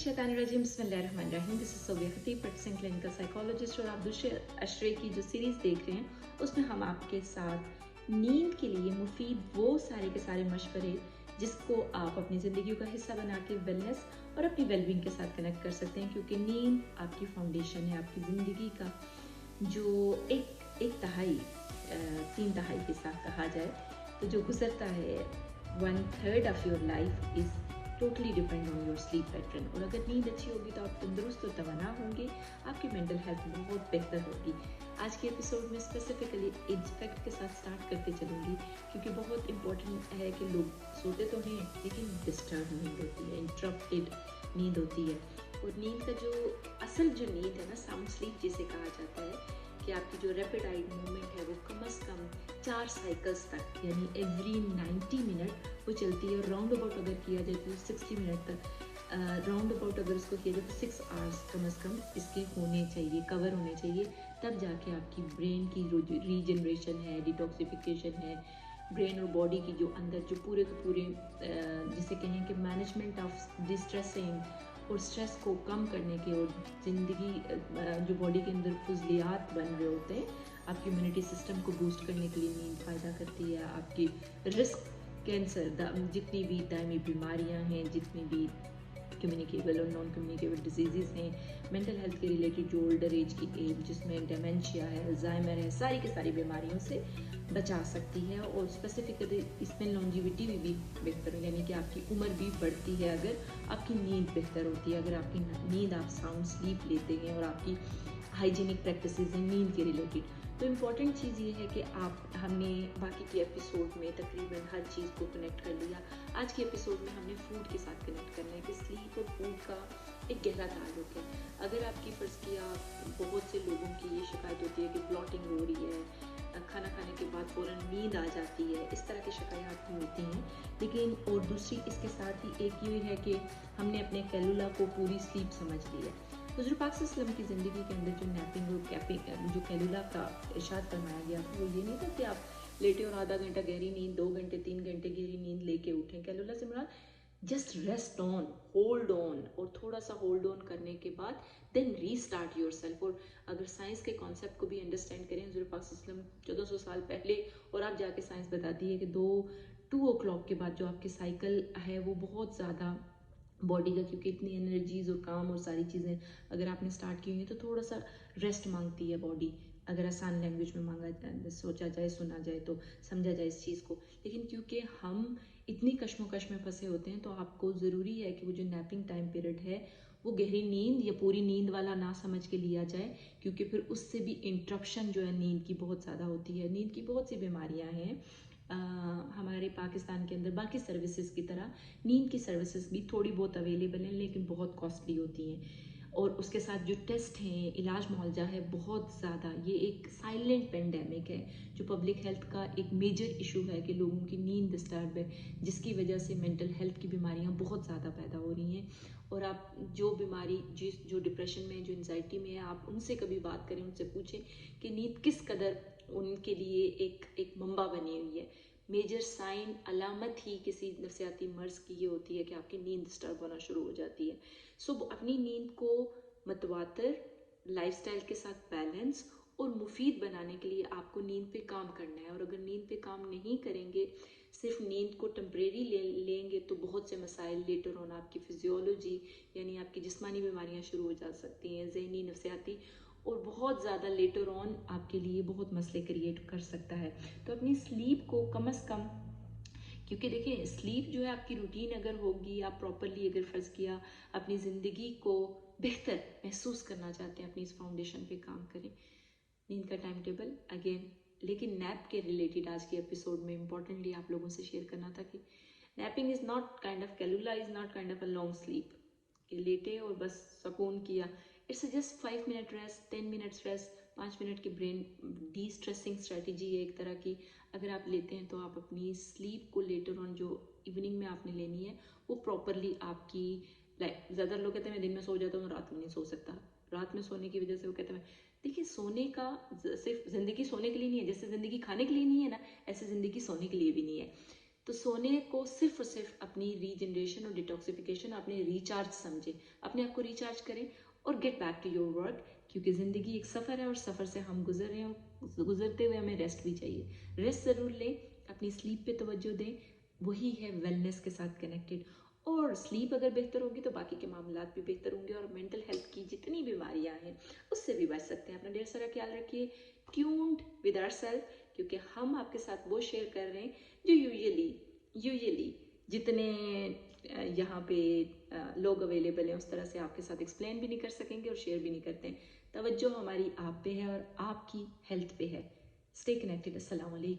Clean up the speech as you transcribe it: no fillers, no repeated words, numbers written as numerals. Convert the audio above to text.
मिनशैतानिर्रजीम बिस्मिल्लाहिर्रहमानिर्रहीम। This is Sobia Khatib, practising clinical psychologist. और आप दूसरे अशरे की जो सीरीज़ देख रहे हैं उसमें हम आपके साथ नींद के लिए मुफीद वो सारे के सारे मशवरे जिसको आप अपनी ज़िंदगी का हिस्सा बना के वेलनेस और अपनी वेलबींग के साथ कनेक्ट कर सकते हैं, क्योंकि नींद आपकी फाउंडेशन है। आपकी ज़िंदगी का जो एक तिहाई 3/3 के साथ कहा जाए तो जो गुजरता है 1/3 of your life is totally depend on your sleep pattern. और अगर नींद अच्छी होगी तो आप तंदुरुस्त और तवाना होंगे, आपकी मेंटल हेल्थ बहुत बेहतर होगी। आज के एपिसोड में स्पेसिफिकली इंस्पेक्ट के साथ स्टार्ट करते चलूँगी, क्योंकि बहुत इंपॉर्टेंट है कि लोग सोते तो हैं लेकिन डिस्टर्ब नींद होती है, इंटरप्टेड नींद होती है। और नींद का जो असल जो नींद है ना, साउंड स्लीप जिसे कहा जाता है, कि आपकी जो रैपिड आई मूवमेंट है वो कम से कम 4 साइकिल्स तक, यानी एवरी 90 मिनट वो चलती है। और राउंड अबाउट अगर किया जाए तो 60 मिनट तक, राउंड अबाउट अगर इसको किया जाए तो 6 आवर्स कम से कम इसके होने चाहिए, कवर होने चाहिए। तब जाके आपकी ब्रेन की जो रीजनरेशन है, डिटॉक्सिफिकेशन है, ब्रेन और बॉडी की जो अंदर जो पूरे के पूरे जिसे कहें कि मैनेजमेंट ऑफ डिस्ट्रेसिंग और स्ट्रेस को कम करने के, और ज़िंदगी जो बॉडी के अंदर फुजलियात बन रहे होते हैं, आपकी इम्यूनिटी सिस्टम को बूस्ट करने के लिए नींद फ़ायदा करती है। आपकी रिस्क कैंसर, जितनी भी दायमी बीमारियां हैं, जितनी भी कम्युनिकेबल और नॉन कम्युनिकेबल डिजीज़ हैं, मेंटल हेल्थ के रिलेटेड जो ओल्डर एज की एज जिसमें डेमेंशिया है, अल्जाइमर है, सारी की सारी बीमारियों से बचा सकती है। और स्पेसिफिकली इसमें लॉन्जिविटी भी बेहतर है, यानी कि आपकी उम्र भी बढ़ती है अगर आपकी नींद बेहतर होती है, अगर आपकी नींद, आप साउंड स्लीप लेते हैं और आपकी हाइजीनिक प्रैक्टिसेस हैं नींद के रिलेटेड। तो इम्पॉर्टेंट चीज़ ये है कि हमने बाकी के एपिसोड में तकरीबन हर चीज़ को कनेक्ट कर लिया। आज के एपिसोड में हमने फूड के साथ कनेक्ट करना है कि स्लीप और फूड का एक गहरा ताल्लुक है। अगर आपकी फ़र्ज़ किया, बहुत से लोगों की ये शिकायत होती है कि ब्लॉटिंग हो रही है, खाना खाने के बाद फ़ौरन नींद आ जाती है, इस तरह की शिकायत भी होती हैं। लेकिन और दूसरी इसके साथ ही एक ये है कि हमने अपने कैलुला को पूरी स्लीप समझ लिया। हुज़ूर पाक सल्लल्लाहु अलैहि वसल्लम की ज़िंदगी के अंदर जो नैपिंग और कैपिंग, जो कैलुला का इरशाद फरमाया गया था, वो ये नहीं था कि आप लेटे और आधा घंटा गहरी नींद, 2 घंटे 3 घंटे गहरी नींद लेके उठें। कैलुला से मुराद just rest on, hold on, और थोड़ा सा होल्ड ऑन करने के बाद देन रीस्टार्ट योरसेल्फ। और अगर साइंस के कॉन्सेप्ट को भी अंडरस्टैंड करें, हुज़ूर पाक सल्लल्लाहु अलैहि वसल्लम 1400 साल पहले, और आप जाके साइंस बताती है कि 2 o'clock के बाद जो आपकी साइकिल है वो बहुत ज़्यादा बॉडी का, क्योंकि इतनी एनर्जीज और काम और सारी चीज़ें अगर आपने स्टार्ट की हुई हैं तो थोड़ा सा रेस्ट मांगती है बॉडी। अगर आसान लैंग्वेज में सोचा जाए, सुना जाए तो समझा जाए इस चीज़ को। लेकिन क्योंकि हम इतनी कश्मोकश में फंसे होते हैं तो आपको ज़रूरी है कि वो जो नैपिंग टाइम पीरियड है वो गहरी नींद या पूरी नींद वाला ना समझ के लिया जाए, क्योंकि फिर उससे भी इंटरप्शन जो है नींद की बहुत ज़्यादा होती है। नींद की बहुत सी बीमारियाँ हैं। हमारे पाकिस्तान के अंदर बाकी सर्विसेज की तरह नींद की सर्विसेज भी थोड़ी बहुत अवेलेबल हैं, लेकिन बहुत कॉस्टली होती हैं। और उसके साथ जो टेस्ट हैं, इलाज मुआवजा है बहुत ज़्यादा। ये एक साइलेंट पेंडेमिक है जो पब्लिक हेल्थ का एक मेजर इशू है कि लोगों की नींद डिस्टर्ब है, जिसकी वजह से मेंटल हेल्थ की बीमारियां बहुत ज़्यादा पैदा हो रही हैं। और आप जो बीमारी, जो डिप्रेशन में, जो एंजाइटी में है, आप उनसे कभी बात करें, उनसे पूछें कि नींद किस कदर उनके लिए एक मंबा बनी हुई है। मेजर साइन, अलामत ही किसी नफसियाती मर्ज की ये होती है कि आपकी नींद डिस्टर्ब होना शुरू हो जाती है। सो अपनी नींद को मतवातर लाइफस्टाइल के साथ बैलेंस और मुफीद बनाने के लिए आपको नींद पे काम करना है। और अगर नींद पे काम नहीं करेंगे, सिर्फ नींद को टेम्परेरी लेंगे तो बहुत से मसाइल लेटर ऑन आपकी फिजियोलॉजी, यानी आपकी जिस्मानी बीमारियां शुरू हो जा सकती हैं, जहनी, नफसियाती, और बहुत ज़्यादा लेटर ऑन आपके लिए बहुत मसले क्रिएट कर सकता है। तो अपनी स्लीप को कम से कम, क्योंकि देखिए स्लीप जो है आपकी रूटीन अगर होगी, आप प्रॉपरली अगर फ़र्ज़ किया अपनी ज़िंदगी को बेहतर महसूस करना चाहते हैं, अपनी इस फाउंडेशन पे काम करें। नींद का टाइम टेबल अगेन, लेकिन नैप के रिलेटेड आज के एपिसोड में इंपॉर्टेंटली आप लोगों से शेयर करना था कि napping is not kind of, कैलुला is not kind of a long sleep कि लेटे और बस सुकून किया। It's just 5 minute rest, 10 minutes rest, 5 minute की ब्रेन डी स्ट्रेसिंग स्ट्रेटजी है एक तरह की। अगर आप लेते हैं तो आप अपनी स्लीप को लेटर ऑन जो इवनिंग में आपने लेनी है वो प्रॉपरली आपकी, लाइक ज़्यादा लोग कहते हैं मैं दिन में सो जाता हूँ, रात में नहीं सो सकता। रात में सोने की वजह से वो कहते हैं, देखिए सोने का सिर्फ ज़िंदगी सोने के लिए नहीं है, जैसे ज़िंदगी खाने के लिए नहीं है ना, ऐसे ज़िंदगी सोने के लिए भी नहीं है। तो सोने को सिर्फ और सिर्फ अपनी रीजनरेशन और डिटॉक्सिफिकेशन, अपने रिचार्ज समझें, अपने आप को रिचार्ज करें और get back to your work, क्योंकि ज़िंदगी एक सफ़र है और सफ़र से हम गुजर रहे हैं और गुजरते हुए हमें रेस्ट भी चाहिए। रेस्ट ज़रूर लें, अपनी स्लीप पे तवज्जो दें, वही है वेलनेस के साथ कनेक्टेड। और स्लीप अगर बेहतर होगी तो बाकी के मामलात भी बेहतर होंगे और मेंटल हेल्थ की जितनी बीमारियां हैं उससे भी बच सकते हैं। अपना ढेर सारा ख्याल रखिए। ट्यून्ड विद आवरसेल्फ, क्योंकि हम आपके साथ वो शेयर कर रहे हैं जो यूजुअली जितने यहाँ पे लोग अवेलेबल हैं उस तरह से आपके साथ एक्सप्लेन भी नहीं कर सकेंगे और शेयर भी नहीं करते हैं। तवज्जो हमारी आप पे है और आपकी हेल्थ पे है। Stay connected. अस्सलाम वालेकुम।